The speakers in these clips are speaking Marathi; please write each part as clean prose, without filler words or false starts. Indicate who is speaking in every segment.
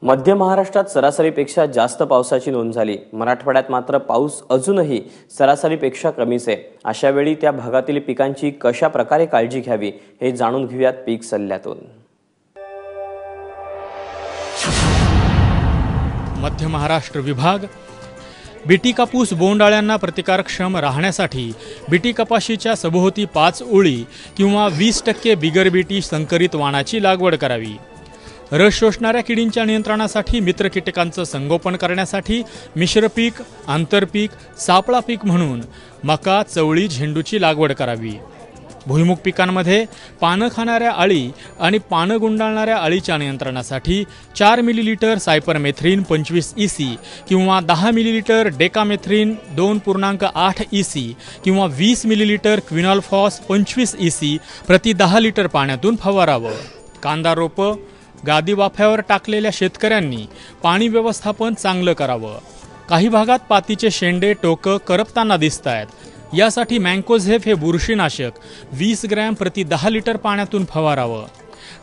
Speaker 1: मध्य महाराष्ट्रात सरासरीपेक्षा जास्त पावसाची नोंद झाली। मराठवाड्यात मात्र पाऊस अजूनही सरासरीपेक्षा कमीच आहे। अशा वेळी त्या भागातील पिकांची कशा प्रकारे काळजी घ्यावी हे जाणून घेऊयात पीक सल्ल्यातून।
Speaker 2: मध्य महाराष्ट्र विभाग बीटी कापूस बोंडाळ्यांना प्रतिकारक्षम राहण्यासाठी बीटी कपाशीच्या सभोवती 5 ओळी किंवा 20% बिगर बीटी संकरित वाणाची लागवड करावी। रस शोषणाऱ्या किडींच्या नियंत्रणासाठी मित्र कीटकांचं संगोपन करण्यासाठी मिश्र पीक, आंतरपीक, सापळा पीक म्हणून मका, चवळी, झेंडूची लागवड करावी। भुईमुग पिकांमध्ये पानं खाणाऱ्या अळी आणि पानं गुंडाळणाऱ्या अळीच्या नियंत्रणासाठी 4 मिलीलीटर सायपरमेथ्रिन 25 EC किंवा 10 मिलीलीटर डेकामेथ्रिन 2.8 EC किंवा 20 मिलीलीटर क्विनॉलफॉस 25 EC प्रति 10 लिटर पाण्यातून फवारावं। कांदा रोपं गादी वाफ्यावर टाकलेल्या शेतकऱ्यांनी पाणी व्यवस्थापन चांगलं करावं। काही भागात पातीचे शेंडे टोकं करपताना दिसतायत। यासाठी मँकोझेब हे बुरशीनाशक 20 ग्रॅम प्रति 10 लिटर पाण्यातून फवारावं।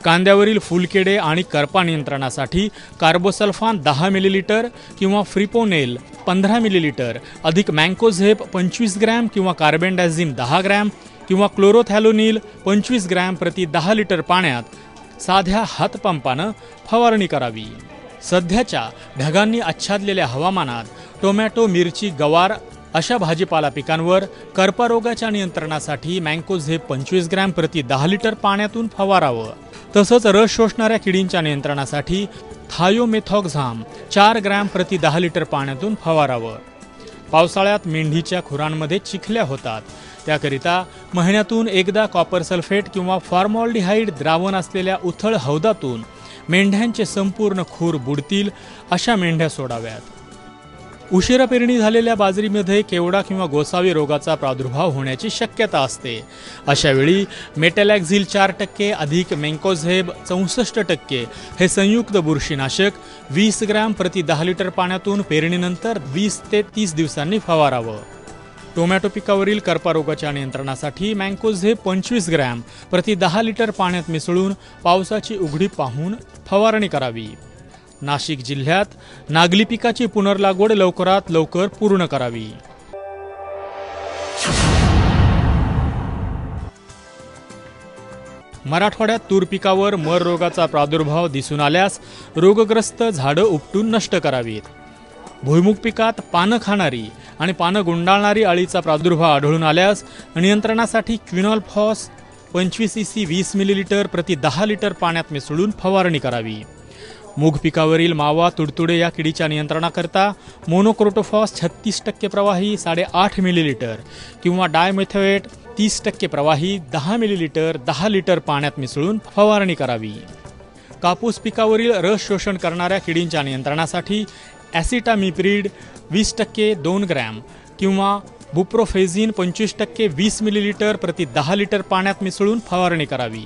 Speaker 2: कांद्यावरील फुलकिडे आणि करपा नियंत्रणासाठी कार्बोसल्फान 10 मिलीलीटर किंवा फ्रिपोनेल 15 मिलीलीटर अधिक मँकोझेब 25 ग्रॅम किंवा कार्बेंडाझिम 10 ग्रॅम किंवा क्लोरोथॅलोनिल 25 ग्रॅम प्रति 10 लिटर पाण्यात साध्या हातपंपानं फवारणी करावी। सध्याच्या ढगांनी आच्छादलेल्या हवामानात टोमॅटो, मिरची, गवार अशा भाजीपाला पिकांवर करपा रोगाच्या नियंत्रणासाठी मँकोझेब 25 ग्रॅम प्रति 10 लिटर पाण्यातून फवारावं। तसंच रस शोषणाऱ्या किडींच्या नियंत्रणासाठी थायोमेथॉक्झाम 4 ग्रॅम प्रति 10 लिटर पाण्यातून फवारावं। पावसाळ्यात मेंढीच्या खुरांमध्ये चिखल्या होतात, त्याकरिता महिन्यातून एकदा कॉपर सल्फेट किंवा फॉर्मॉल्डिहाइड द्रावण असलेल्या उथळ हौदातून मेंढ्यांचे संपूर्ण खूर बुडतील अशा मेंढ्या सोडाव्यात। उशिरा पेरणी झालेल्या बाजरीमध्ये केवडा किंवा गोसावी रोगाचा प्रादुर्भाव होण्याची शक्यता असते। अशा वेळी मेटॅलॅक्झिल 4% अधिक मँकोझेब 64% हे संयुक्त बुरशीनाशक 20 ग्रॅम प्रति 10 लिटर पाण्यातून पेरणीनंतर 20 ते 30 दिवसांनी फवारावं। टोमॅटो पिकावरील करपा रोगाच्या नियंत्रणासाठी मँकोझेब 25 ग्रॅम प्रति 10 लिटर पाण्यात मिसळून पावसाची उघडी पाहून फवारणी करावी। नाशिक जिल्ह्यात नागली पिकाची पुनर्लागवड लवकरात लवकर पूर्ण करावी। मराठवाड्यात तूर पिकावर मर रोगाचा प्रादुर्भाव दिसून आल्यास रोगग्रस्त झाडं उपटून नष्ट करावीत। भुईमुग पिकात पानं खाणारी आणि पानं गुंडाळणारी अळीचा प्रादुर्भाव आढळून आल्यास नियंत्रणासाठी क्विनॉलफॉस 25 EC 20 मिलीलीटर प्रति 10 लिटर पाण्यात मिसळून फवारणी करावी। मूग पिकावरील मावा, तुडतुडे या किडीच्या नियंत्रणाकरता मोनोक्रोटोफॉस 36% प्रवाही 8.5 मिलीलीटर किंवा डायमेथोएट 30% प्रवाही 10 मिलीलीटर 10 लिटर पाण्यात मिसळून फवारणी करावी। कापूस पिकावरील रस शोषण करणाऱ्या किडींच्या नियंत्रणासाठी ॲसिटामिप्रिड 20% 2 ग्रॅम किंवा बुप्रोफेझिन 25% 20 मिलीलीटर प्रति 10 लिटर पाण्यात मिसळून फवारणी करावी।